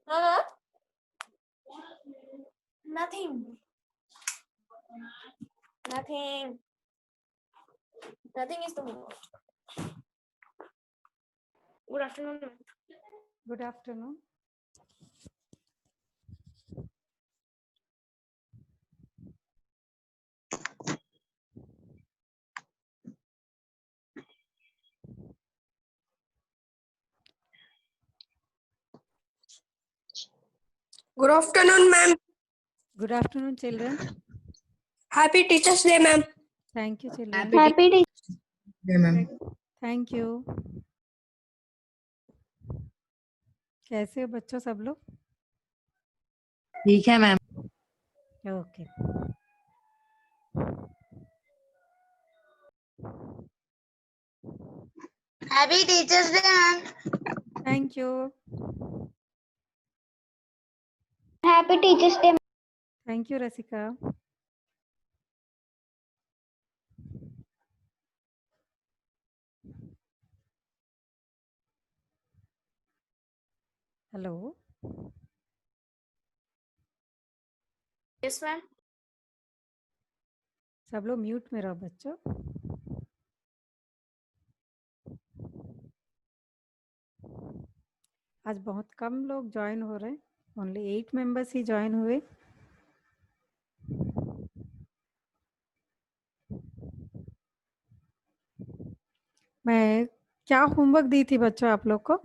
हाँ, nothing. Nothing. Nothing is the word. Good afternoon. Good afternoon. Good afternoon, ma'am. Good afternoon, children. Happy Teachers' Day, ma'am. Thank you, children. Happy Teachers' Day, ma'am. Thank you. कैसे हो बच्चों सब लोग? ठीक है ma'am. Okay. Happy Teachers' Day, ma'am. Thank you. Happy Teachers' Day. Thank you, Rasika. Hello. Yes, ma'am. सब लोग mute में रहो बच्चों. आज बहुत कम लोग ज्वाइन हो रहे हैं. ओनली 8 मेंबर्स ही ज्वाइन हुए. मैं क्या होमवर्क दी थी बच्चों आप लोग को?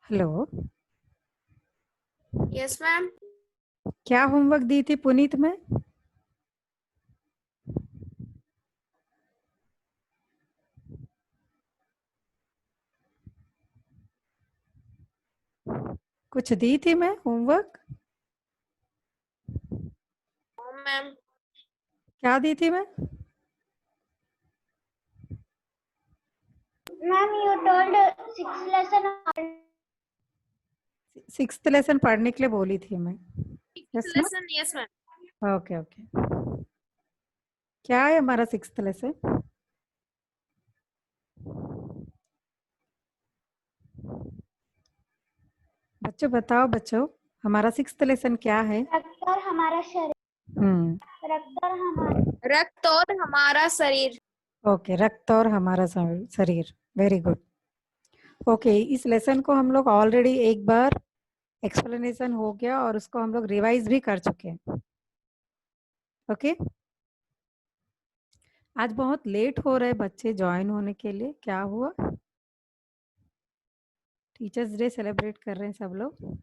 हेलो. Yes, ma'am. क्या होमवर्क दी थी पुनीत में? कुछ दी थी मैं होमवर्क? Oh, ma'am. क्या दी थी मैं? Ma'am, you told 6th lesson. 6th lesson पढ़ने के लिए बोली थी मैं. Sixth lesson, yes, ma'am. Okay okay. क्या है हमारा 6th लेसन? बच्चों बताओ बच्चों, हमारा 6th लेसन क्या है? रक्त और हमारा शरीर. रक्त और हमारा. रक्त और हमारा शरीर. ओके, रक्त और हमारा शरीर. Very good. ओके, इस लेसन को हम लोग ऑलरेडी एक बार एक्सप्लेनेशन हो गया और उसको हम लोग रिवाइज भी कर चुके हैं. ओके. आज बहुत लेट हो रहे बच्चे ज्वाइन होने के लिए. क्या हुआ? टीचर्स डे सेलिब्रेट कर रहे हैं सब लोग.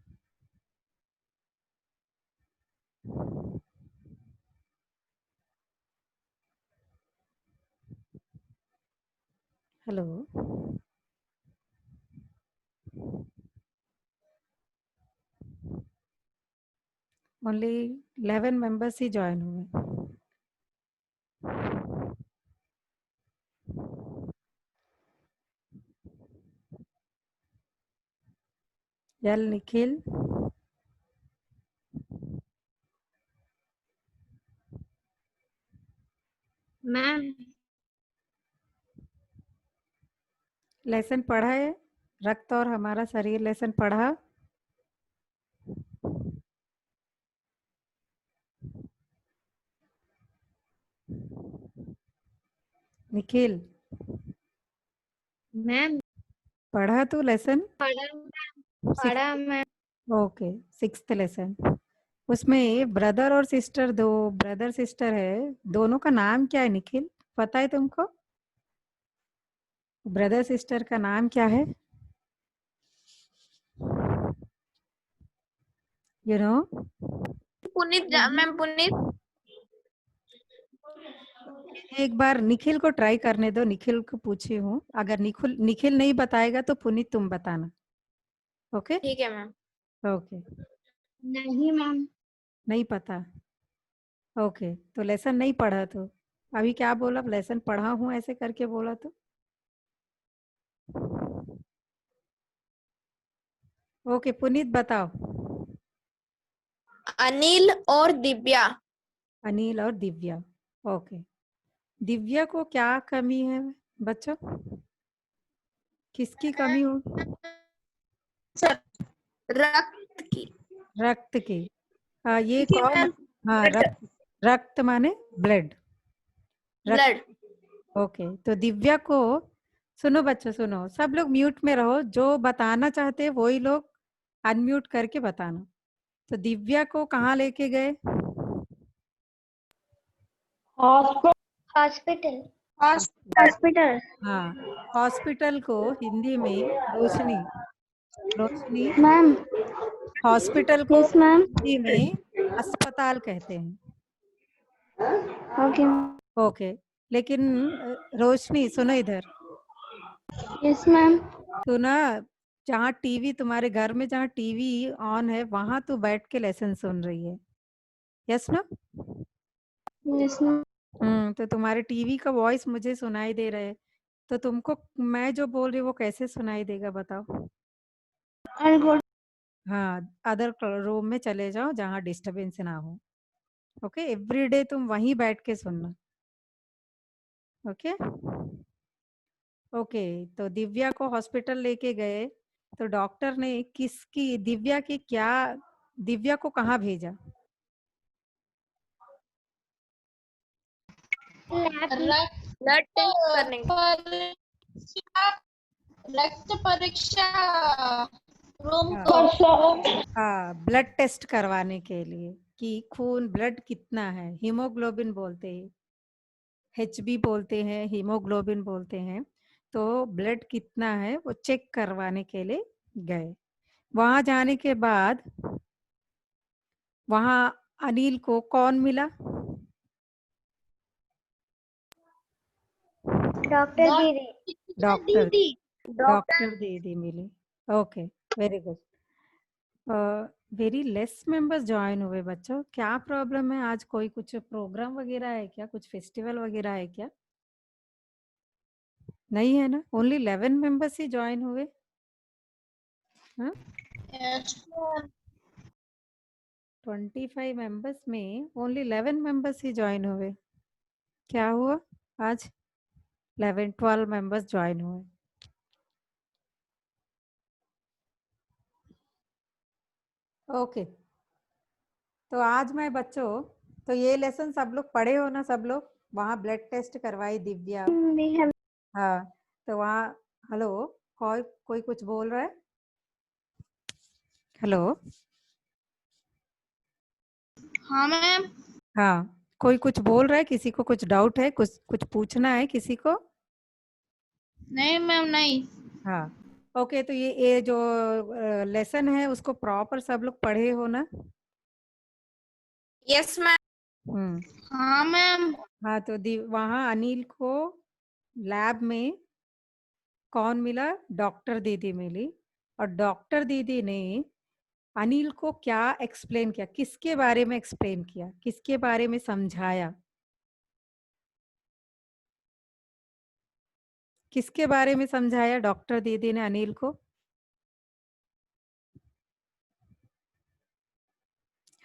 हेलो. ओनली 11 मेंबर्स ही ज्वाइन हुए. यल निखिल. मैम. लेसन पढ़ा है? रक्त और हमारा शरीर लेसन पढ़ा? निखिल मैम. पढ़ा तू लेसन? पढ़ा मैम. Okay, 6th lesson. उसमें ब्रदर और सिस्टर, दो ब्रदर सिस्टर है, दोनों का नाम क्या है निखिल? पता है तुमको? ब्रदर सिस्टर का नाम क्या है? You know? Puneet, ma'am Puneet. एक बार निखिल को ट्राई करने दो. निखिल को पूछी हूँ, अगर निखिल नहीं बताएगा तो पुनीत तुम बताना. ओके. ठीक है मैम. ओके. नहीं मैम. नहीं पता. ओके, तो लेसन नहीं पढ़ा तो अभी क्या बोला? लेसन पढ़ा हूँ ऐसे करके बोला तो. ओके पुनीत बताओ. अनिल और दिव्या. अनिल और दिव्या. ओके. दिव्या को क्या कमी है बच्चों? किसकी कमी हो? रक्त की। रक्त की। ये कौन? हाँ, रक्त माने ब्लड। ब्लड। ओके, तो दिव्या को, सुनो बच्चों सुनो, सब लोग म्यूट में रहो, जो बताना चाहते हैं वही लोग अनम्यूट करके बताना। तो दिव्या को कहाँ लेके गए? हॉस्पिटल। हॉस्पिटल। हाँ, हॉस्पिटल को हिंदी में रोशनी, रोशनी, मैम। हॉस्पिटल को यस मैम। हिंदी में अस्पताल कहते हैं। ओके। ओके, लेकिन रोशनी सुनो इधर, यस मैम। तू ना जहाँ टीवी, तुम्हारे घर में जहाँ टीवी ऑन है वहां तू बैठ के लेसन सुन रही है, यस ना? Yes ma'am. तो तुम्हारे टीवी का वॉइस मुझे सुनाई दे रहा है, तो तुमको मैं जो बोल रही हूँ वो कैसे सुनाई देगा बताओ? हाँ, अदर रूम में चले जाओ जहाँ डिस्टरबेंस ना हो। ओके, एवरीडे तुम वहीं बैठ के सुनना। ओके ओके, तो दिव्या को हॉस्पिटल लेके गए, तो डॉक्टर ने किसकी, दिव्या की क्या, दिव्या को कहाँ भेजा? ब्लड टेस्ट करने के। रक्त परीक्षा रूम हाँ, को। हाँ, ब्लड टेस्ट करवाने के लिए कि खून ब्लड कितना है, हीमोग्लोबिन बोलते हैं, HB बोलते हैं, हीमोग्लोबिन बोलते हैं, तो ब्लड कितना है वो चेक करवाने के लिए गए। वहां जाने के बाद वहां अनिल को कौन मिला? डॉक्टर दीदी। Doctor, doctor. डॉक्टर दीदी मिली। Okay, very good. Very less members join हुए बच्चों, क्या प्रॉब्लम है? आज कोई कुछ प्रोग्राम वगैरह है क्या, कुछ फेस्टिवल वगैरह है क्या? नहीं है ना, ओनली 11 मेंबर्स ही ज्वाइन हुए। हाँ, 25 मेंबर्स में ओनली 11 मेंबर्स ही ज्वाइन हुए। क्या हुआ आज? 11-12 मेंबर्स ज्वाइन हुए। ओके, तो आज मैं बच्चों, तो ये लेसन सब लोग पढ़े हो ना, सब लोग वहाँ ब्लड टेस्ट करवाई दिव्या। हाँ, तो वहाँ, हेलो, कोई कोई कुछ बोल रहा है? हेलो, हाँ मैम। हाँ, कोई कुछ बोल रहा है? किसी को कुछ डाउट है, कुछ कुछ पूछना है किसी को? नहीं मैम नहीं। हाँ, ओके, तो ये जो लेसन है उसको प्रॉपर सब लोग पढ़े हो ना? Yes ma'am. हाँ मैम। हाँ, तो वहाँ अनिल को लैब में कौन मिला? डॉक्टर दीदी मिली, और डॉक्टर दीदी ने अनिल को क्या एक्सप्लेन किया, किसके बारे में एक्सप्लेन किया, किसके बारे में समझाया, किसके बारे में समझाया डॉक्टर दीदी ने अनिल को?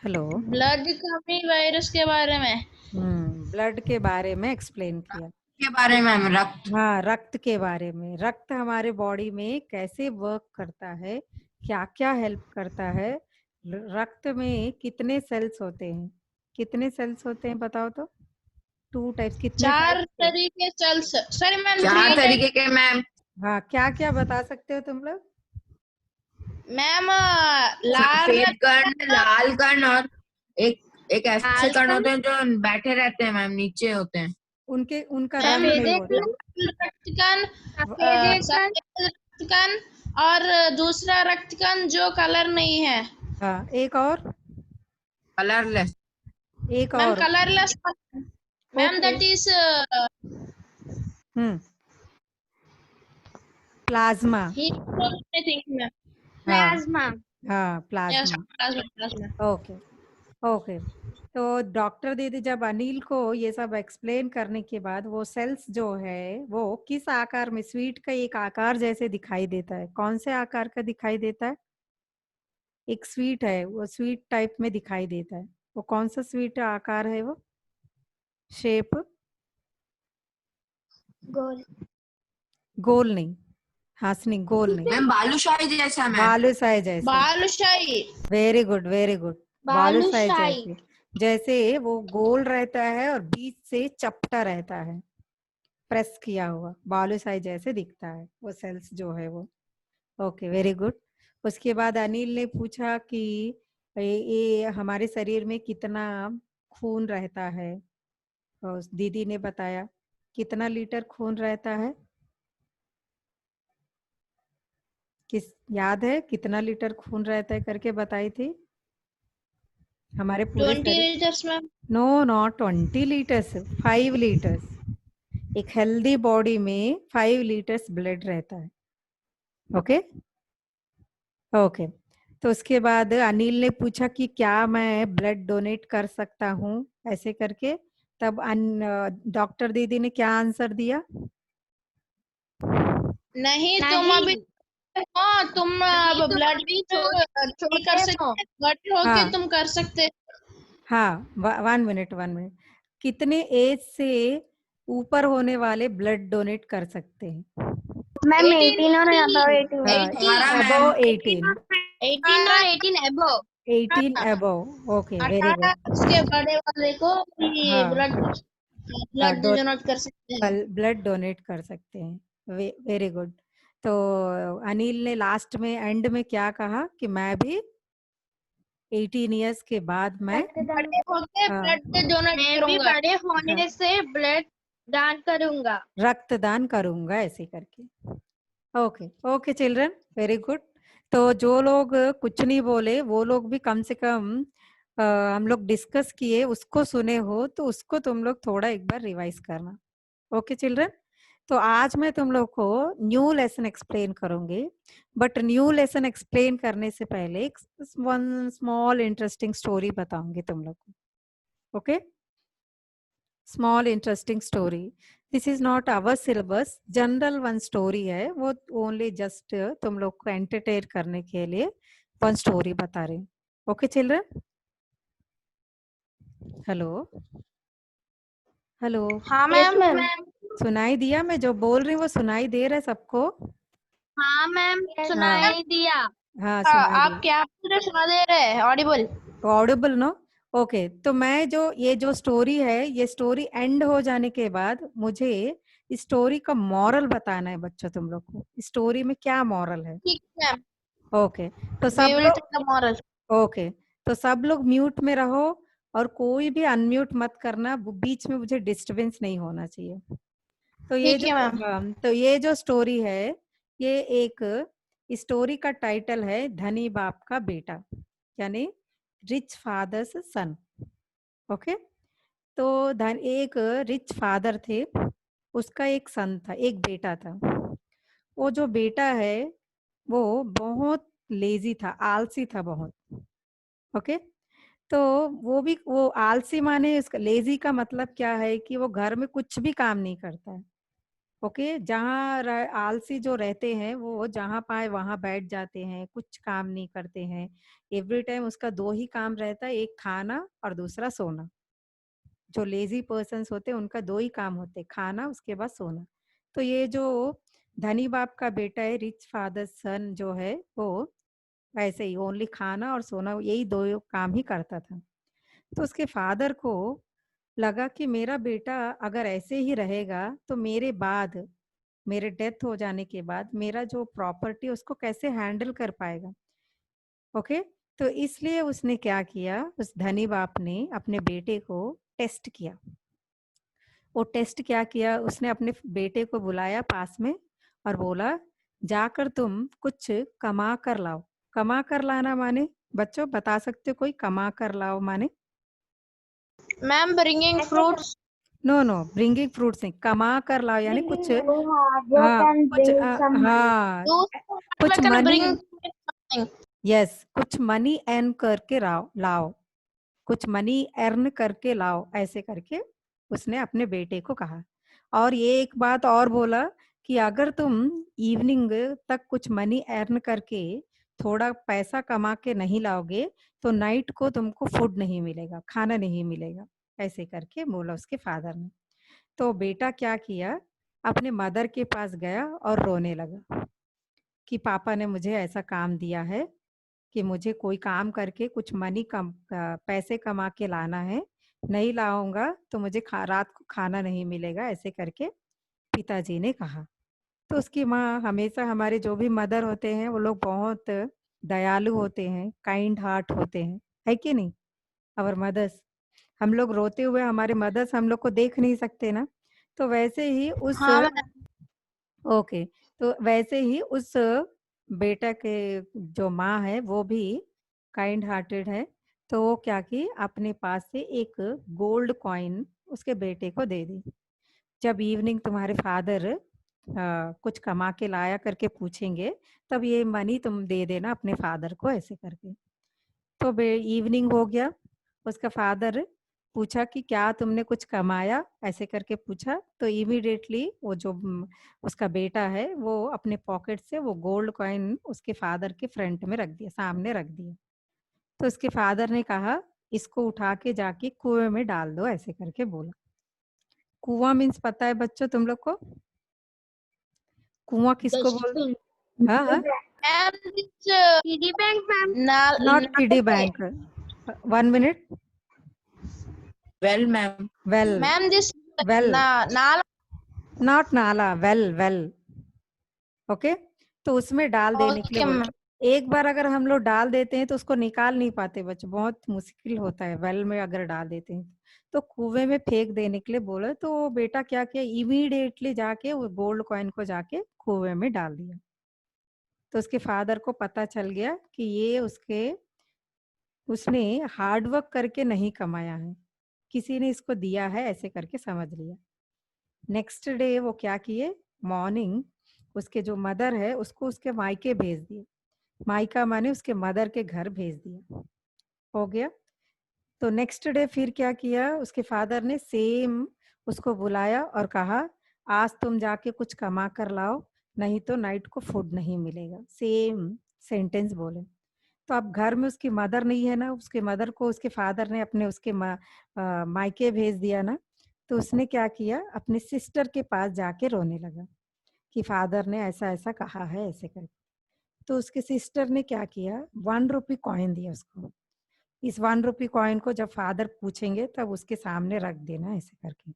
हेलो, ब्लड कमी वायरस के बारे में। ब्लड के बारे में एक्सप्लेन किया। के बारे में मैम, रक्त। हाँ, रक्त के बारे में, रक्त हमारे बॉडी में कैसे वर्क करता है, क्या क्या हेल्प करता है, रक्त में कितने सेल्स होते हैं, कितने सेल्स होते हैं बताओ तो? 2 टाइप्स, कितने 4 टाइप्स के? तरीके चल सॉरी मैम 4 3 तरीके के मैम। हाँ, क्या क्या बता सकते हो तुम लोग? मैम लाल सफेद कण, लाल कण, और एक एक ऐसे लाल कण कण? होते हैं जो बैठे रहते हैं मैम, नीचे होते हैं। उनके, उनका मैम रंग नहीं होता। रक्तकण, सफेद कण। सफेद रक्तकण और दूसरा रक्तकण जो कलर नहीं है। हाँ, एक और, कलरलेस। एक मैम और। Colourless. Ma'am okay, that is plasma. Haemoglobin I think ma'am. हाँ, प्लाज्मा। हाँ, yes plasma. Plasma. Okay okay, तो डॉक्टर दीदी जब अनिल को ये सब एक्सप्लेन करने के बाद, वो सेल्स जो है वो किस आकार में, स्वीट का एक आकार जैसे दिखाई देता है, कौन से आकार का दिखाई देता है? एक स्वीट है, वो स्वीट टाइप में दिखाई देता है, वो कौन सा स्वीट आकार है वो? शेप? गोल। गोल नहीं, हासनी गोल नहीं, मैम बालूशाही जैसा मैम। बालूशाही जैसे। Balushahi. Very good very good. Balushahi balushahi. जैसे, जैसे वो गोल रहता है और बीच से चपटा रहता है, प्रेस किया हुआ, बालूशाही जैसे दिखता है वो सेल्स जो है वो। Okay very good. उसके बाद अनिल ने पूछा कि ये हमारे शरीर में कितना खून रहता है, और उस दीदी ने बताया कितना लीटर खून रहता है, किस याद है कितना लीटर खून रहता है करके बताई थी हमारे पूरे 20 शरीर। Litres ma'am. No not 20 litres, 5 litres. एक हेल्दी बॉडी में 5 लीटर्स ब्लड रहता है। Okay okay. तो उसके बाद अनिल ने पूछा कि क्या मैं ब्लड डोनेट कर सकता हूँ ऐसे करके, तब डॉक्टर दीदी ने क्या आंसर दिया? नहीं तुम अभी, हाँ तुम अब तुम ब्लड अभी नहीं कर छोटे हो। सकते, बड़े होके हाँ तुम कर सकते। हाँ, 1 मिनट। कितने एज से ऊपर होने वाले ब्लड डोनेट कर सकते हैं? मैम 18 18 और अबव 18। हाँ, 18 मैम। अबव 18। 18 और 18 above। 18 above. Okay very 18 good. उसके बड़े वाले को हाँ ब्लड हाँ, ब्लड डोनेट कर सकते हैं। ब्लड डोनेट कर सकते हैं। Very good. तो अनिल ने लास्ट में एंड में क्या कहा कि मैं भी 18 इयर्स के बाद मैं रक्तदान। बड़े होके हाँ, ब्लड डोनेट मैं भी करूंगा। बड़े हाँ, होने से ब्लड दान करूंगा। रक्तदान करूंगा ऐसे करके। Okay okay children, very good. तो जो लोग कुछ नहीं बोले वो लोग भी कम से कम हम लोग डिस्कस किए उसको सुने हो, तो उसको तुम लोग थोड़ा एक बार रिवाइज करना। Okay children. तो आज मैं तुम लोग को न्यू लेसन एक्सप्लेन करूंगी, बट न्यू लेसन एक्सप्लेन करने से पहले एक वन स्मॉल इंटरेस्टिंग स्टोरी बताऊंगी तुम लोग को। Okay, small interesting story. This is not our syllabus, general one story है वो, ओनली जस्ट तुम लोग को एंटरटेन करने के लिए वन स्टोरी बता रही हूँ। Okay children. हेलो हेलो, हाँ यस मैम। मैम। सुनाई दिया? मैं जो बोल रही हूँ वो सुनाई दे रहा है सबको? हाँ मैम, हाँ सुनाई दिया। हाँ सुनाई आप दिया। क्या पूरे सुना दे रहे हैं? ऑडिबल। Audible no? ओके, तो मैं जो ये जो स्टोरी है, ये स्टोरी एंड हो जाने के बाद मुझे इस स्टोरी का मॉरल बताना है बच्चों तुम लोग को, स्टोरी में क्या मॉरल है। ठीक है मैम। ओके, तो वी सब विल लोग, टेक द मॉरल। ओके, तो सब लोग म्यूट में रहो और कोई भी अनम्यूट मत करना, बीच में मुझे डिस्टरबेंस नहीं होना चाहिए। तो ये ठीक जो है मैम। तो ये जो स्टोरी है, ये एक स्टोरी का टाइटल है धनी बाप का बेटा, यानी रिच फादर्स सन। ओके, तो एक रिच फादर थे, उसका एक सन था, एक बेटा था। वो जो बेटा है वो बहुत लेजी था, आलसी था बहुत। ओके, तो वो आलसी माने, उसका लेजी का मतलब क्या है कि वो घर में कुछ भी काम नहीं करता है। ओके, जहाँ आलसी जो रहते हैं वो जहाँ पाए वहां बैठ जाते हैं, कुछ काम नहीं करते हैं। एवरी टाइम उसका दो ही काम रहता है, एक खाना और दूसरा सोना। जो लेजी पर्सन्स होते हैं उनका दो ही काम होते हैं, खाना उसके बाद सोना। तो ये जो धनी बाप का बेटा है, रिच फादर सन जो है, वो ऐसे ही ओनली खाना और सोना, यही दो काम ही करता था। तो उसके फादर को लगा कि मेरा बेटा अगर ऐसे ही रहेगा तो मेरे बाद, मेरे डेथ हो जाने के बाद मेरा जो प्रॉपर्टी उसको कैसे हैंडल कर पाएगा। ओके, तो इसलिए उसने क्या किया, उस धनी बाप ने अपने बेटे को टेस्ट किया। वो टेस्ट क्या किया, उसने अपने बेटे को बुलाया पास में और बोला जाकर तुम कुछ कमा कर लाओ। कमा कर लाना माने बच्चों बता सकते हो कोई, कमा कर लाओ माने? Ma'am bringing fruits. No no, bringing fruits नहीं, कमा कर लाओ यानी कुछ, Work हाँ and कुछ, bring some money. हाँ दूसरा कुछ can money, bring something. Yes कुछ मनी अर्न करके लाओ, कुछ मनी अर्न करके लाओ ऐसे करके उसने अपने बेटे को कहा। और ये एक बात और बोला कि अगर तुम इवनिंग तक कुछ मनी अर्न करके थोड़ा पैसा कमा के नहीं लाओगे तो नाइट को तुमको फूड नहीं मिलेगा, खाना नहीं मिलेगा, ऐसे करके बोला उसके फादर ने। तो बेटा क्या किया, अपने मदर के पास गया और रोने लगा। कि पापा ने मुझे ऐसा काम दिया है कि मुझे कोई काम करके कुछ पैसे कमा के लाना है, नहीं लाऊंगा तो मुझे रात को खाना नहीं मिलेगा, ऐसे करके पिताजी ने कहा। तो उसकी माँ, हमेशा हमारे जो भी मदर होते हैं वो लोग बहुत दयालु होते हैं, काइंड हार्ट होते हैं, है कि नहीं? आवर मदर्स, हम लोग रोते हुए हमारे मदर्स हम लोग को देख नहीं सकते ना, तो वैसे ही उस हाँ मैम। ओके, तो वैसे ही उस बेटा के जो माँ है वो भी काइंड हार्टेड है। तो वो क्या की, अपने पास से एक गोल्ड कॉइन उसके बेटे को दे दी। जब इवनिंग तुम्हारे फादर कुछ कमा के लाया करके पूछेंगे, तब ये मनी तुम दे देना अपने फादर को, ऐसे करके। तो इवनिंग हो गया, उसका फादर पूछा कि क्या तुमने कुछ कमाया, ऐसे करके पूछा। तो इमीडिएटली वो जो उसका बेटा है वो अपने पॉकेट से वो गोल्ड कॉइन उसके फादर के फ्रंट में रख दिया, सामने रख दिया। तो उसके फादर ने कहा, इसको उठा के जाके कुएं में डाल दो, ऐसे करके बोला। कुआं मीन्स पता है बच्चों तुम लोग को? कुआं किसको बोल? हाँ हाँ, Ma'am, this किडी बैंक मैम। नॉट किडी bank. 1 minute. Well, ma'am. Well, ma'am, this well, nala. Not नाला, वेल, वेल। ओके, तो उसमें डाल देने के लिए Okay, बोला। ma'am. एक बार अगर हम लोग डाल देते हैं तो उसको निकाल नहीं पाते बच्चे, बहुत मुश्किल होता है वेल में अगर डाल देते हैं। तो कुएं में फेंक देने के लिए बोला, तो वो बेटा क्या किया, इमीडिएटली जाके वो गोल्ड कॉइन को जाके कुएं में डाल दिया। तो उसके फादर को पता चल गया कि ये उसने हार्ड वर्क करके नहीं कमाया है, किसी ने इसको दिया है, ऐसे करके समझ लिया। नेक्स्ट डे वो क्या किए, मॉर्निंग उसके जो मदर है उसको उसके मायके भेज दिए। मायका माने उसके मदर के घर भेज दिया। हो गया। तो नेक्स्ट डे फिर क्या किया, उसके फादर ने सेम उसको बुलाया और कहा, आज तुम जाके कुछ कमा कर लाओ, नहीं तो नाइट को फूड नहीं मिलेगा। सेम सेंटेंस बोले। तो अब घर में उसकी मदर नहीं है ना, उसके मदर को उसके फादर ने अपने उसके मायके भेज दिया ना। तो उसने क्या किया, अपने सिस्टर के पास जाके रोने लगा कि फादर ने ऐसा ऐसा कहा है, ऐसे करके। तो उसके सिस्टर ने क्या किया, 1 रुपी कॉइन दिया उसको। इस 1 रुपी कॉइन को जब फादर पूछेंगे तब उसके सामने रख देना, ऐसे करके।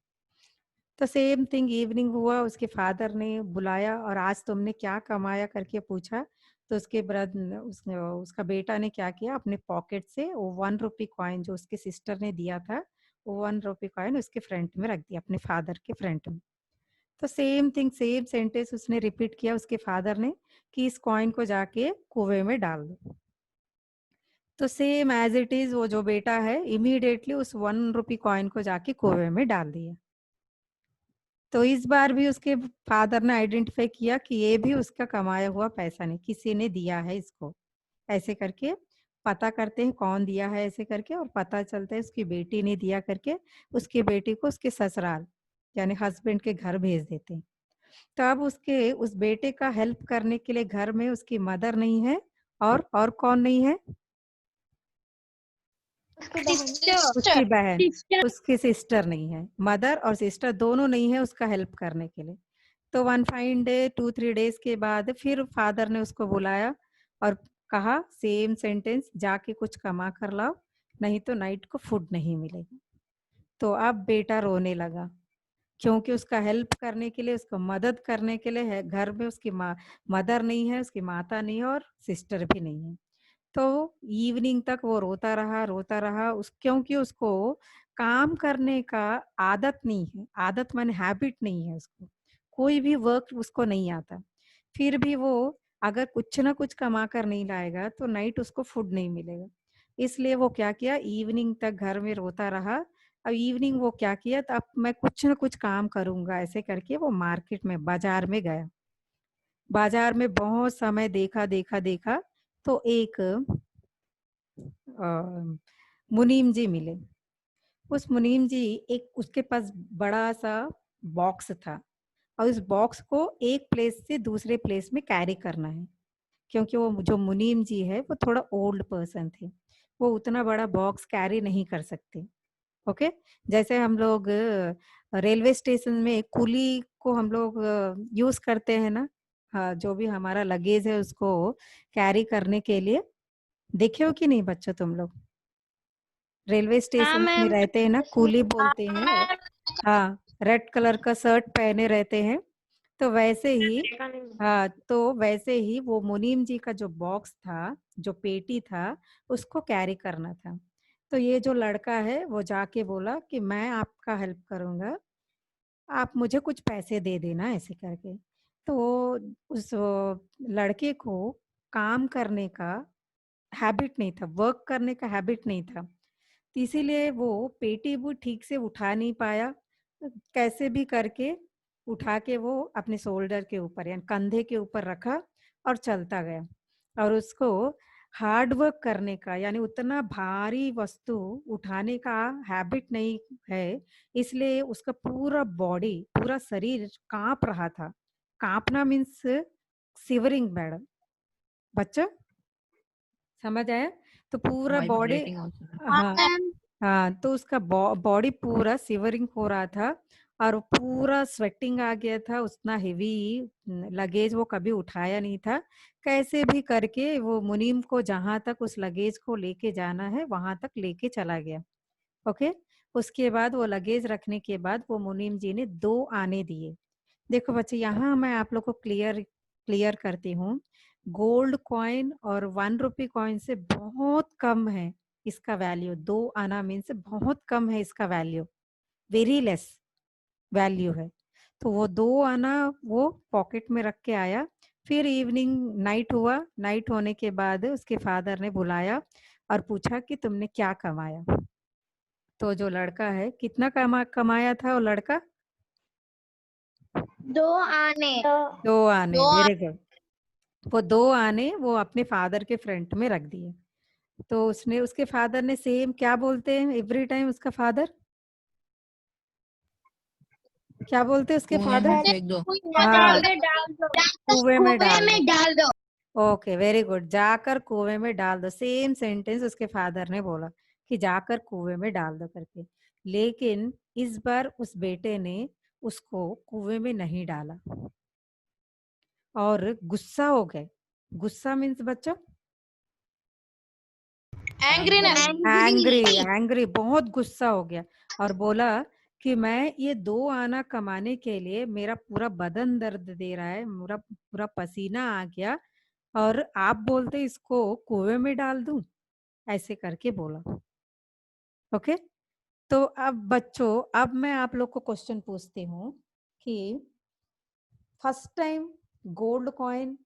तो सेम थिंग इवनिंग हुआ, उसके फादर ने बुलाया और आज तुमने क्या कमाया करके पूछा। तो उसके उसका बेटा ने क्या किया, अपने पॉकेट से वो 1 रुपी कॉइन जो उसके सिस्टर ने दिया था, वो 1 रुपी कॉइन उसके फ्रंट में रख दिया, अपने फादर के फ्रंट में। तो सेम थिंग, सेम सेंटेंस उसने रिपीट किया उसके फादर ने कि इस कॉइन को जाके कुएं में डाल दो। तो सेम एज इट इज वो जो बेटा है इमीडिएटली उस 1 रुपी कॉइन को जाके कुएं में डाल दिया। तो इस बार भी उसके फादर ने आइडेंटिफाई किया कि ये भी उसका कमाया हुआ पैसा नहीं, किसी ने दिया है इसको, ऐसे करके पता करते हैं कौन दिया है, ऐसे करके। और पता चलता है उसकी बेटी ने दिया करके उसकी बेटी को उसके ससुराल यानी हस्बैंड के घर भेज देते हैं। तो अब उसके उस बेटे का हेल्प करने के लिए घर में उसकी मदर नहीं है, और कौन नहीं है, उसकी बहन, सिस्टर। उसकी सिस्टर नहीं है। मदर और सिस्टर दोनों नहीं है उसका हेल्प करने के लिए। तो वन फाइन डे 2-3 डेज के बाद फिर फादर ने उसको बुलाया और कहा सेम सेंटेंस, जाके कुछ कमा कर लाओ, नहीं तो नाइट को फूड नहीं मिलेगा। तो अब बेटा रोने लगा, क्योंकि उसका हेल्प करने के लिए, उसको मदद करने के लिए है घर में उसकी मदर नहीं है, उसकी माता नहीं है और सिस्टर भी नहीं है। तो इवनिंग तक वो रोता रहा क्योंकि उसको काम करने का आदत नहीं है, आदत माने हैबिट नहीं है उसको, कोई भी वर्क उसको नहीं आता। फिर भी वो अगर कुछ ना कुछ कमा कर नहीं लाएगा तो नाइट उसको फूड नहीं मिलेगा। इसलिए वो क्या किया, इवनिंग तक घर में रोता रहा। अब इवनिंग वो क्या किया, तो अब मैं कुछ ना कुछ काम करूंगा, ऐसे करके वो मार्केट में, बाजार में गया। बाजार में बहुत समय देखा देखा देखा, तो एक मुनीम जी मिले। उस मुनीम जी, एक उसके पास बड़ा सा बॉक्स था और उस बॉक्स को एक प्लेस से दूसरे प्लेस में कैरी करना है, क्योंकि वो जो मुनीम जी है वो थोड़ा ओल्ड पर्सन थे, वो उतना बड़ा बॉक्स कैरी नहीं कर सकते। ओके, जैसे हम लोग रेलवे स्टेशन में कुली को हम लोग यूज करते हैं ना, हाँ, जो भी हमारा लगेज है उसको कैरी करने के लिए। देखे हो कि नहीं बच्चों तुम लोग? रेलवे स्टेशन में मैम। रहते हैं ना, कूली बोलते हैं। हाँ, रेड कलर का शर्ट पहने रहते हैं। तो वैसे ही, हाँ, तो वैसे ही वो मुनीम जी का जो बॉक्स था, जो पेटी था, उसको कैरी करना था। तो ये जो लड़का है वो जाके बोला कि मैं आपका हेल्प करूंगा, आप मुझे कुछ पैसे दे देना, ऐसे करके। तो उस लड़के को काम करने का हैबिट नहीं था, वर्क करने का हैबिट नहीं था। तो इसीलिए वो पेटी वो ठीक से उठा नहीं पाया। कैसे भी करके उठा के वो अपने शोल्डर के ऊपर यानी कंधे के ऊपर रखा और चलता गया। और उसको हार्ड वर्क करने का यानी उतना भारी वस्तु उठाने का हैबिट नहीं है, इसलिए उसका पूरा बॉडी, पूरा शरीर कांप रहा था। कांपना मीन्स सिवरिंग मैडम, बच्चा समझ आया? तो पूरा बॉडी, वाइब्रेटिंग also. हाँ हाँ मैम। हाँ, तो उसका बॉडी पूरा सिवरिंग हो रहा था और वो पूरा स्वेटिंग आ गया था। उतना हेवी लगेज वो कभी उठाया नहीं था। कैसे भी करके वो मुनीम को जहां तक उस लगेज को लेके जाना है वहां तक लेके चला गया। ओके। उसके बाद वो लगेज रखने के बाद वो मुनीम जी ने 2 आने दिए। देखो बच्चे, यहाँ मैं आप लोग को क्लियर क्लियर करती हूँ। गोल्ड कॉइन और 1 रुपी कॉइन से बहुत कम है इसका वैल्यू। 2 आना मीन्स बहुत कम है इसका वैल्यू, वेरी लेस वैल्यू है। तो वो 2 आना वो पॉकेट में रख के आया। फिर इवनिंग नाइट हुआ, नाइट होने के बाद उसके फादर ने बुलाया और पूछा कि तुमने क्या कमाया। तो जो लड़का है, कितना कमाया था वो लड़का? 2 आने। 2 आने, 2 वेरी गुड। वो 2 आने वो अपने फादर के फ्रंट में रख दिए। तो उसने, उसके फादर ने सेम, क्या बोलते हैं एवरी टाइम उसका फादर, क्या बोलते हैं उसके कुएं फादर? में फेंक दो. हाँ, डाल दो। कुएं में डाल दो। में डाल दो। Okay, very good. जाकर कुएं में डाल दो, सेम सेंटेंस उसके फादर ने बोला कि जाकर कुएं में डाल दो करके। लेकिन इस बार उस बेटे ने उसको कुएं में नहीं डाला और गुस्सा हो गए। गुस्सा मीन्स बच्चों एंग्रीनेस। एंग्री, एंग्री, बहुत गुस्सा हो गया और बोला कि मैं ये 2 आना कमाने के लिए मेरा पूरा बदन दर्द दे रहा है, मेरा पूरा पसीना आ गया और आप बोलते इसको कुएं में डाल दूं, ऐसे करके बोला। ओके। तो अब बच्चों, अब मैं आप लोग को क्वेश्चन पूछती हूँ कि फर्स्ट टाइम गोल्ड कॉइन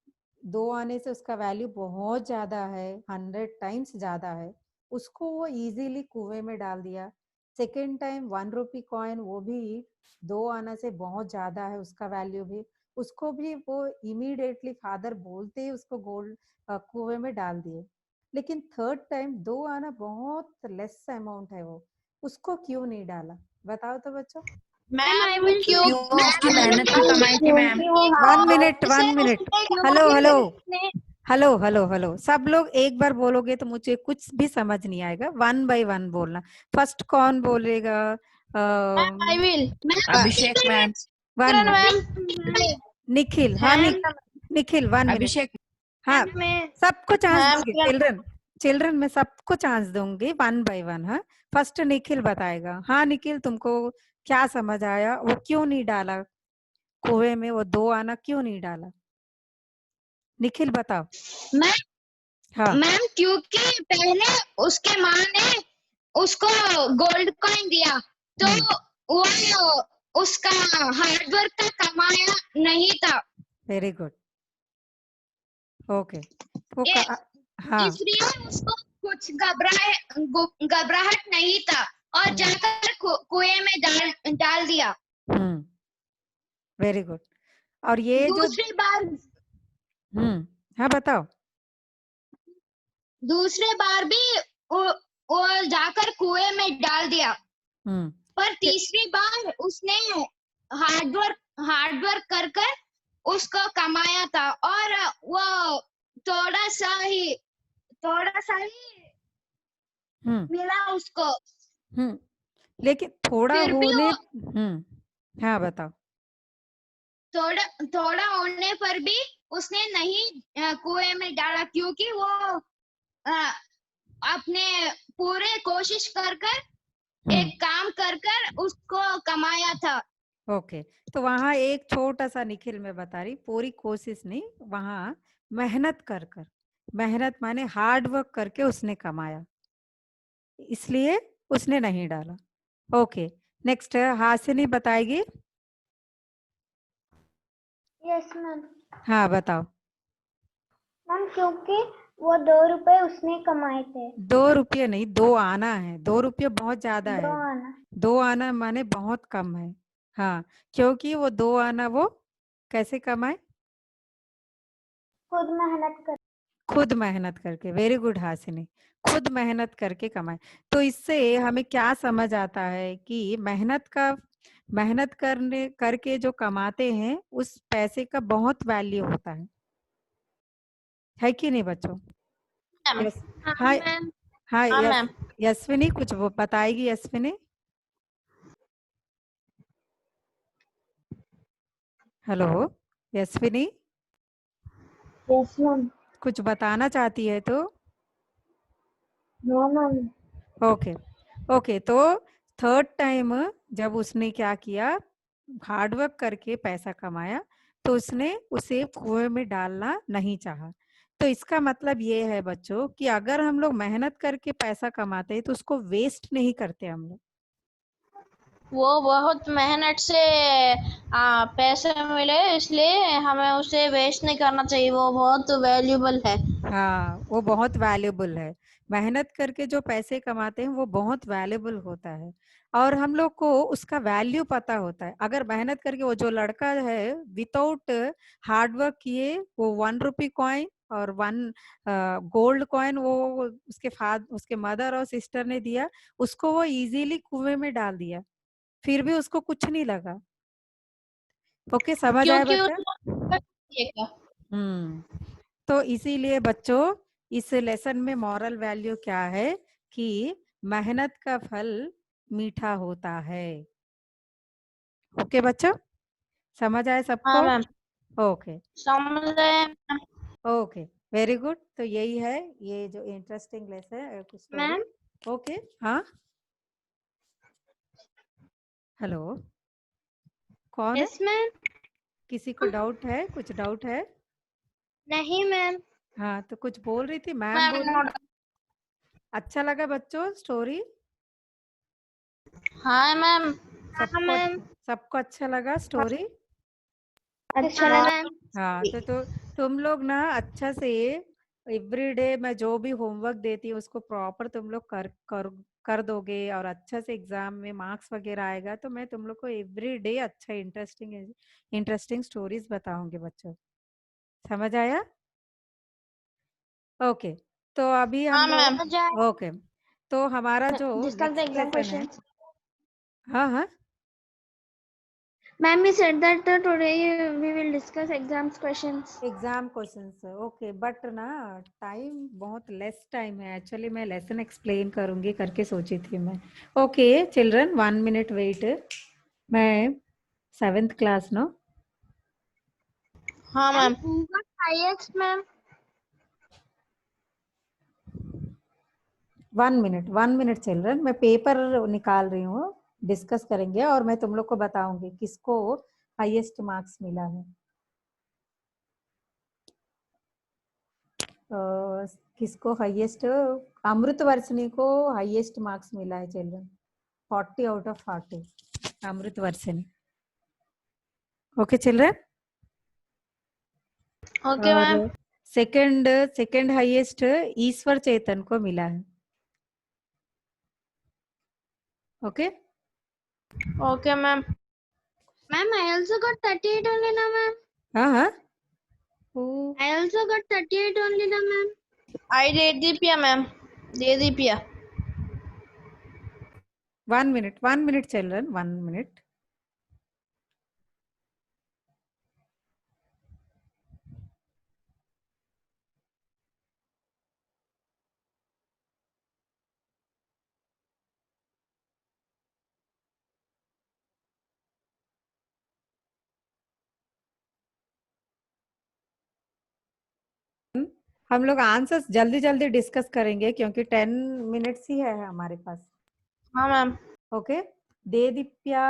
2 आने से उसका वैल्यू बहुत ज्यादा है, 100 टाइम्स ज्यादा है, उसको वो इजीली कुएं में डाल दिया। सेकेंड टाइम 1 रुपी कॉइन, वो भी 2 आना से बहुत ज्यादा है उसका वैल्यू भी, उसको भी वो इमीडिएटली फादर बोलते ही उसको गोल्ड कुएं में डाल दिए। लेकिन थर्ड टाइम 2 आना बहुत लेस अमाउंट है, वो उसको क्यों नहीं डाला? बताओ तो बच्चों। मैम क्यों? क्यों? उसकी मेहनत की कमाई थी ma'am. 1 minute, 1 minute. Hello hello hello hello hello, सब लोग एक बार बोलोगे तो मुझे कुछ भी समझ नहीं आएगा, 1 बाय 1 बोलना। फर्स्ट कौन बोलेगा? I will. Abhishek ma'am. 1 ma'am. Minute. Nikhil, हाँ मैम। निखिल 1 मिनट। अभिषेक. हाँ, सबको चांस मैम दूंगी, चिल्ड्रन चिल्ड्रन मैं सबको चांस दूंगी 1 बाय 1। हाँ, फर्स्ट निखिल बताएगा। हाँ निखिल, तुमको क्या समझ आया, वो क्यों नहीं डाला कुएं में, वो 2 आना क्यों नहीं डाला? निखिल बताओ। हाँ। मैम क्योंकि पहले उसके माँ ने उसको गोल्ड कॉइन दिया, तो वो उसका हार्ड वर्क का कमाया नहीं था, वेरी गुड। ओके। वो ए- हाँ। इसलिए उसको कुछ घबराहट नहीं था और जाकर कुएं में डाल दिया। Very good. और ये जो दूसरी बार हाँ बताओ। दूसरे बार भी वो जाकर कुएं में डाल दिया, हम्म पर तीसरी बार उसने हार्ड वर्क कर कर उसको कमाया था और वो थोड़ा सा ही हम्म मिला उसको। लेकिन थोड़ा फिर भी होने वो हाँ बताओ। थोड़ा थोड़ा होने पर भी उसने नहीं कुएं में डाला, क्योंकि वो अपने पूरे कोशिश कर कर एक काम कर कर उसको कमाया था। ओके, तो वहां एक छोटा सा निखिल मैं बता रही, पूरी कोशिश नहीं, वहां मेहनत कर कर, मेहनत माने हार्ड वर्क करके उसने कमाया, इसलिए उसने नहीं डाला। ओके, नेक्स्ट हासिनी बताएगी। Yes ma'am. हाँ बताओ। मैम क्योंकि वो 2 रुपए उसने कमाए थे। 2 रुपये नहीं, 2 आना है। 2 रुपये बहुत ज्यादा दो है। आना। 2 आना माने बहुत कम है। हाँ, क्योंकि वो 2 आना वो कैसे कमाए? खुद मेहनत कर। खुद मेहनत करके। वेरी गुड हासिनी, खुद मेहनत करके कमाए। तो इससे हमें क्या समझ आता है कि मेहनत करने करके जो कमाते हैं उस पैसे का बहुत वैल्यू होता है कि नहीं बच्चों? मैम। यस। हाँ हाँ। मैम। हाँ हाँ यस। मैम। यशविनी कुछ वो बताएगी। Yashvini, hello Yashvini, yes ma'am. कुछ बताना चाहती है तो? No ma'am. ओके। ओके, तो थर्ड टाइम जब उसने क्या किया, हार्डवर्क करके पैसा कमाया, तो उसने उसे कुएं में डालना नहीं चाहा। तो इसका मतलब ये है बच्चों कि अगर हम लोग मेहनत करके पैसा कमाते हैं तो उसको वेस्ट नहीं करते हम लोग। वो बहुत मेहनत से पैसे मिले, इसलिए हमें उसे वेस्ट नहीं करना चाहिए, वो बहुत वैल्यूबल है। हाँ, वो बहुत वैल्यूबल है। मेहनत करके जो पैसे कमाते हैं वो बहुत वैल्यूबल होता है, और हम लोग को उसका वैल्यू पता होता है। अगर मेहनत करके वो जो लड़का है विदाउट हार्ड वर्क किए वो 1 रुपी कॉइन और 1 गोल्ड कॉइन वो उसके मदर और सिस्टर ने दिया, उसको वो इजीली कुएं में डाल दिया, फिर भी उसको कुछ नहीं लगा। ओके, समझ आया क्योंकि बच्चा? उसने तो इसीलिए बच्चों इस लेसन में मॉरल वैल्यू क्या है कि मेहनत का फल मीठा होता है। ओके बच्चों, समझ आए हाँ सबको? Ma'am, okay. समझ रहे हैं। Okay, very good. तो यही है ये जो इंटरेस्टिंग लेसन है स्टोरी। मैम। ओके। हाँ, हेलो, कौन है? Yes ma'am. किसी को डाउट है? कुछ डाउट है? नहीं मैम। हाँ, तो कुछ बोल रही थी मैम, मैम बोली। नोट। अच्छा लगा बच्चों स्टोरी? हाँ मैम। हाँ सबको मैम। सबको अच्छा लगा स्टोरी? अच्छा हाँ लगा। मैम। हाँ, तो तुम लोग ना अच्छा से एवरीडे मैं जो भी होमवर्क देती हूँ उसको प्रॉपर तुम लोग कर दोगे, और अच्छा से एग्जाम में मार्क्स वगैरह आएगा, तो मैं तुम लोग को एवरीडे अच्छा इंटरेस्टिंग इंटरेस्टिंग स्टोरीज बताऊंगी बच्चों। समझ आया? ओके, तो अभी हम हाँ मैम। लोग ओके, तो हमारा जो Discuss the next exam lesson है। questions. हाँ हाँ, Ma'am, we said that today we will discuss exams questions. Exam questions. Okay, but ना टाइम बहुत लेस टाइम है एक्चुअली, मैं लेसन एक्सप्लेन करूंगी करके सोची थी मैं। Okay children, 1 minute wait. मैं 7th क्लास नो। हाँ मैम। Who got highest, ma'am? 1 minute children, मैं पेपर निकाल रही हूँ, डिस्कस करेंगे और मैं तुम लोग को बताऊंगी किसको हाईएस्ट मार्क्स मिला है। किसको हाईएस्ट? अमृत वर्षिणी को हाईएस्ट मार्क्स मिला है children, 40 out of 40, Amrit Varshini. Okay children. Okay और ma'am. Second second highest Ishwar Chetan को मिला है। Okay. Okay ma'am. Ma'am, I also got 38 only now, ma'am. हाँ हाँ। I also got 38 only now, ma'am. आई दे दी पिया मैम, दे दी पिया। 1 मिनट चिल्ड्रन, 1 मिनट। हम लोग आंसर्स जल्दी जल्दी डिस्कस करेंगे क्योंकि 10 मिनट्स ही है हमारे पास। हाँ मैम। ओके, देदीप्या,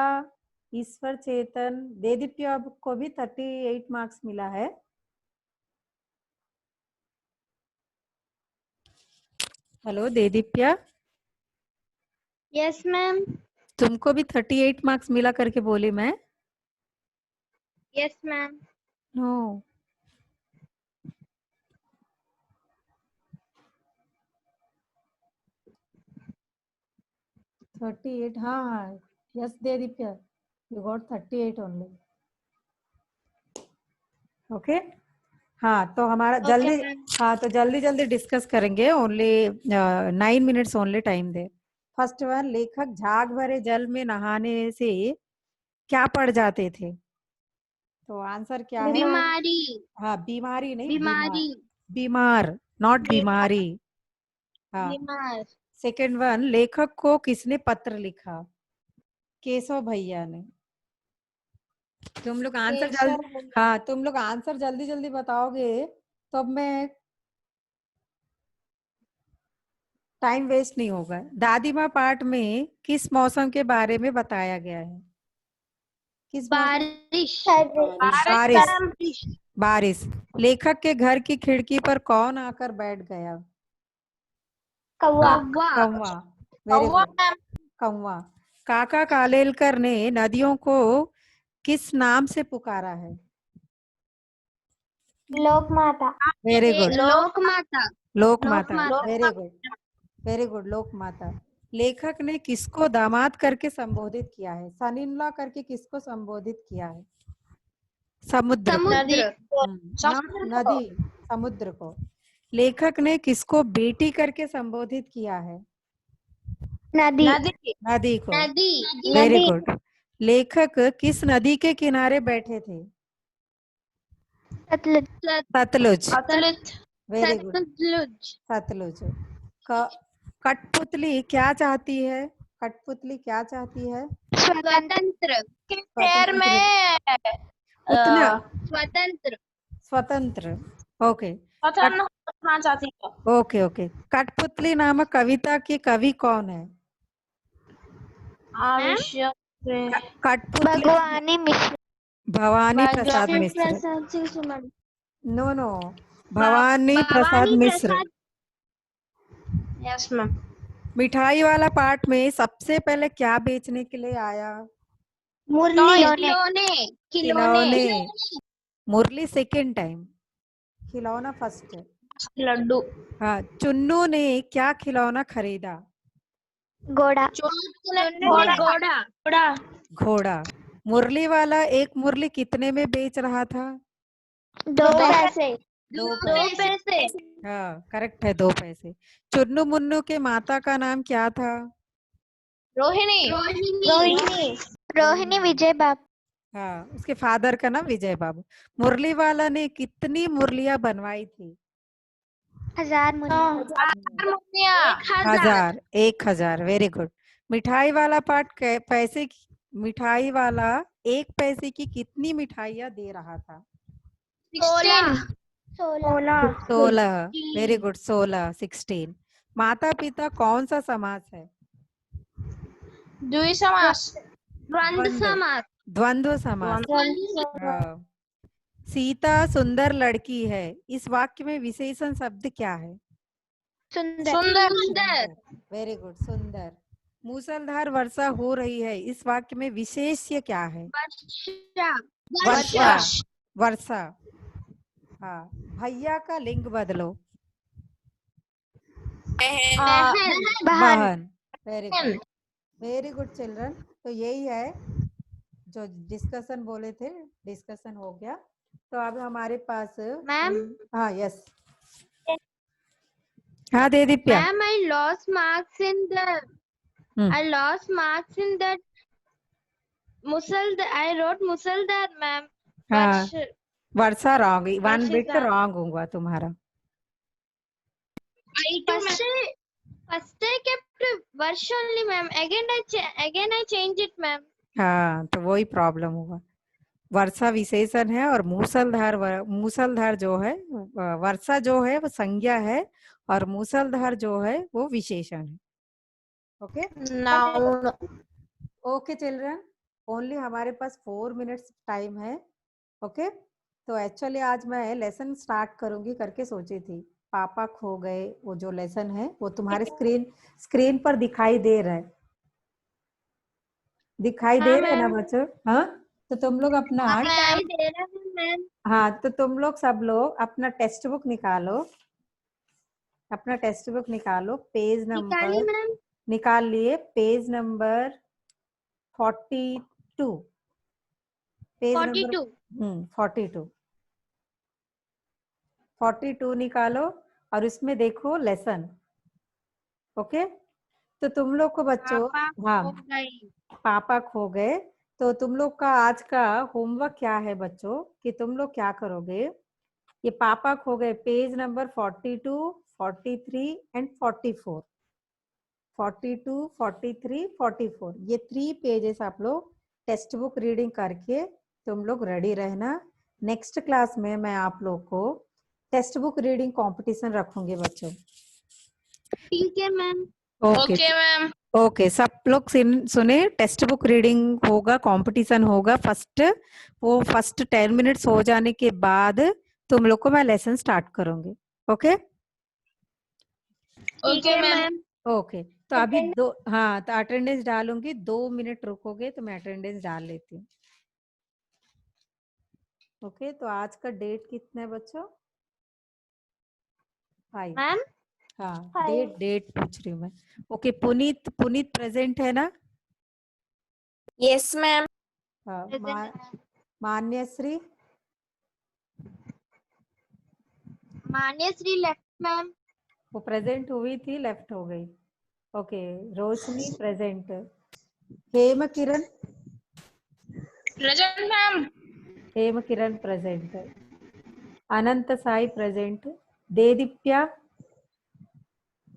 ईश्वर चेतन, देदीप्या को भी 38 मार्क्स मिला है। Hello Dedipya, yes ma'am. तुमको भी 38 मार्क्स मिला करके बोली मैं। Yes ma'am. No, thirty eight, हाँ yes Dedipya, you got 38 only. Okay, हाँ तो हमारा जल्दी, हाँ तो जल्दी जल्दी डिस्कस करेंगे। ओनली 9 मिनट्स ओनली टाइम दे। फर्स्ट वन, लेखक झाग भरे जल में नहाने से क्या पड़ जाते थे? तो आंसर क्या है? बीमारी। हाँ, बीमारी नहीं, बीमारी। बीमार, नॉट बीमारी। हाँ, बीमार। सेकेंड वन, लेखक को किसने पत्र लिखा? केशव भैया ने। तुम लोग आंसर जल्दी, हाँ तुम लोग आंसर जल्दी जल्दी बताओगे तो अब मैं टाइम वेस्ट नहीं होगा। दादी माँ पाठ में किस मौसम के बारे में बताया गया है? किस मौसम? बारिश। बारिश, बारिश। लेखक के घर की खिड़की पर कौन आकर बैठ गया? कौवा। कौवा, वेरी गुड, कौवा। काका कालेलकर ने नदियों को किस नाम से पुकारा है? लोक माता। वेरी गुड, लोक माता। लोक माता, माता। वेरी गुड, वेरी गुड, लोक माता। लेखक ने किसको दामाद करके संबोधित किया है? सन इन लॉ करके किसको संबोधित किया है? समुद्र को। नॉट नदी, समुद्र को। लेखक ने किसको बेटी करके संबोधित किया है? नदी। नदी को। नदी। Very good. लेखक किस नदी के किनारे बैठे थे? सतलुज। सतलुज, सतलुज। Very good, Sutlej. सतलुज। कठपुतली क्या चाहती है? कठपुतली क्या चाहती है? स्वतंत्र। पैर में उतना, स्वतंत्र। स्वतंत्र। ओके, पतन होना चाहती है। Okay okay. कठपुतली नामक कविता के कवि कौन है? आवश्यक Kathputli, Bhagwani Mishra. Bhawani Prasad Mishra. Prasad Singh Suman. No no, Bhawani Prasad Mishra. Yes ma'am. मिठाई वाला पाठ में सबसे पहले क्या बेचने के लिए आया? मुरली। खिलौने। खिलौने। मुरली सेकेंड टाइम, खिलौना फर्स्ट। लड्डू। हाँ, चुन्नू ने क्या खिलौना खरीदा? घोड़ा। घोड़ा। घोड़ा। मुरली वाला एक मुरली कितने में बेच रहा था? 2 पैसे। 2 2 पैसे। पैसे। हाँ करेक्ट है, 2 पैसे। चुन्नू मुन्नू के माता का नाम क्या था? रोहिणी। रोहिणी। रोहिणी विजय बाबू। हाँ, उसके फादर का नाम विजय बाबू। मुरली वाला ने कितनी मुरलियां बनवाई थी? 1000 मुरली। 1000, 1000, वेरी गुड। मिठाई वाला पाठ पैसे की, मिठाई वाला 1 पैसे की कितनी मिठाइयाँ दे रहा था? 16, वेरी गुड, 16, 16। माता पिता कौन सा समास है? द्वि समास। द्वंद्व समास। हाँ। सीता सुंदर लड़की है, इस वाक्य में विशेषण शब्द क्या है? सुंदर। वेरी गुड, सुंदर। मूसलधार वर्षा हो रही है, इस वाक्य में विशेष्य क्या है? वर्षा, वर्षा। हाँ, भैया का लिंग बदलो। बहन। Very good, very good children. तो यही है जो डिस्कशन बोले थे, डिस्कशन हो गया। तो अब हमारे पास मैम। हाँ यस, हाँ दे Deepya. Ma'am, I lost marks in that I wrote Musaldar, ma'am. हाँ, वर्षा रॉन्ग, 1 वर्षा बिट का- रॉन्ग होगा तुम्हारा। First I kept Varsh only, ma'am. Again I changed it, ma'am. हाँ, तो वही प्रॉब्लम होगा। वर्षा विशेषण है और मूसलधार जो है वर्षा जो है वो संज्ञा है और मूसलधार जो है वो विशेषण है। Okay noun. Okay children, only हमारे पास 4 मिनट्स टाइम है। ओके तो एक्चुअली आज मैं लेसन स्टार्ट करूंगी करके सोची थी। पापा खो गए वो जो लेसन है वो तुम्हारे स्क्रीन पर दिखाई दे रहा है, दिखाई दे रहा है ना बच्चों? हाँ तो तुम लोग अपना हाँ तो तुम लोग सब लोग अपना टेक्स्ट बुक निकालो, अपना टेक्स्ट बुक निकालो, पेज नंबर निकाल लिए, पेज नंबर 42, पेज नंबर 42 निकालो और उसमें देखो लेसन। ओके तो तुम लोग को बच्चों हाँ पापा खो गए, तो तुम लोग का आज का होमवर्क क्या है बच्चों कि तुम लोग क्या करोगे, ये पापा खो गए पेज नंबर 42, 43 एंड 44, 42, 43, 44 ये 3 पेजेस आप लोग टेक्स्ट बुक रीडिंग करके तुम लोग रेडी रहना। नेक्स्ट क्लास में मैं आप लोग को टेक्स्ट बुक रीडिंग कंपटीशन रखूंगी बच्चों। ठीक है मैम। Okay ma'am. ओके सब लोग सुने, टेक्स्ट बुक रीडिंग होगा, कंपटीशन होगा फर्स्ट 10 मिनट्स हो जाने के बाद तुम लोग को मैं लेसन स्टार्ट करूंगी। Okay okay ma'am. ओके तो अभी हाँ तो अटेंडेंस डालूंगी, 2 मिनट रुकोगे तो मैं अटेंडेंस डाल लेती हूँ। ओके तो आज का डेट कितना है बच्चों? 5 मैम हाँ डेट पूछ रही हूँ मैं। ओके पुनीत प्रेजेंट है ना? Yes ma'am. हाँ मान्यश्री लेफ्ट मैम। वो प्रेजेंट हुई थी, लेफ्ट हो गई। ओके रोशनी प्रेजेंट, हेम किरण प्रेजेंट मैम। हेम किरण प्रेजेंट, अनंत साई प्रेजेंट, देदीप्या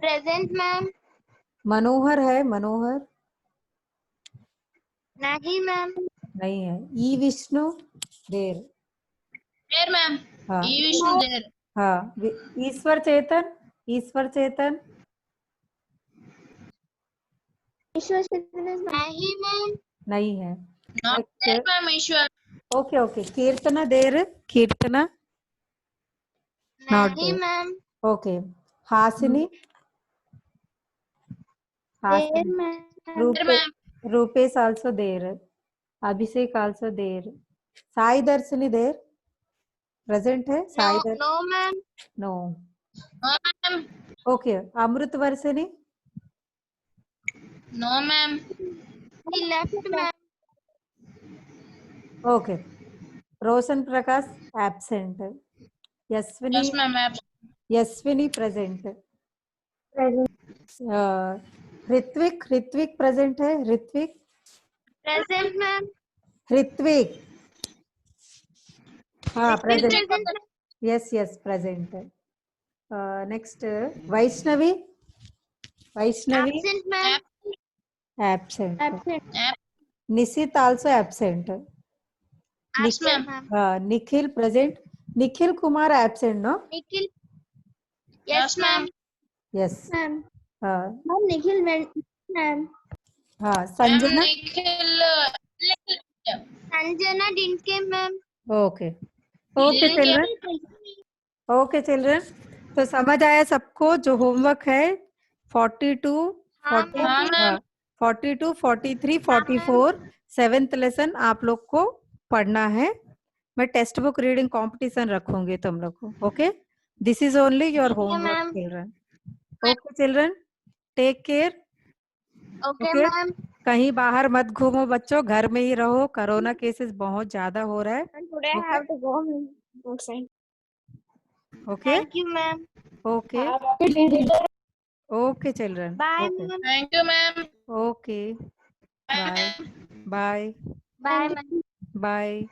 प्रेजेंट मैम। मनोहर है, मनोहर नहीं मैम। नहीं है, ई विष्णु देर देर मैम। हाँ ई विष्णु देर। हाँ ईश्वर चेतन नहीं मैम। नहीं है। Not there ma'am Ishwar. Okay Keerthana there, Keerthana not नहीं there. Ma'am. Okay Hasini there ma'am. Rupesh also there, Abhishek also there, Sai Darshini there present है, Sai no ma'am. No. No ma'am. Okay Amrit Varshini no ma'am. Left ma'am. Okay Roshan Prakash absent, Yashwini yes ma'am. Yashwini present, Ritvik present है, present ma'am. Ritvik हाँ present, present. Yes present. Next Vaishnavi absent ma'am. Absent, निशित also absent, yes ma'am. Nikhil present, Nikhil Kumar absent no? Nikhil yes ma'am. Yes ma'am. Ma'am Nikhil ma'am. हाँ संजना निखिल संजना डिंके ma'am. Okay children तो समझ आया सबको जो homework है 42, 43, 44 7th लेसन आप लोग को पढ़ना है। मैं टेक्स्ट बुक रीडिंग कंपटीशन रखूंगी तुम लोग को। Okay this is only your homework children. Okay children take care. Okay ma'am. कहीं बाहर मत घूमो बच्चों, घर में ही रहो, कोरोना केसेस बहुत ज्यादा हो रहा है। Today I have to go outside. Okay Thank you ma'am. Okay children Bye ma'am. Thank you ma'am. Okay bye Bye ma'am. Bye.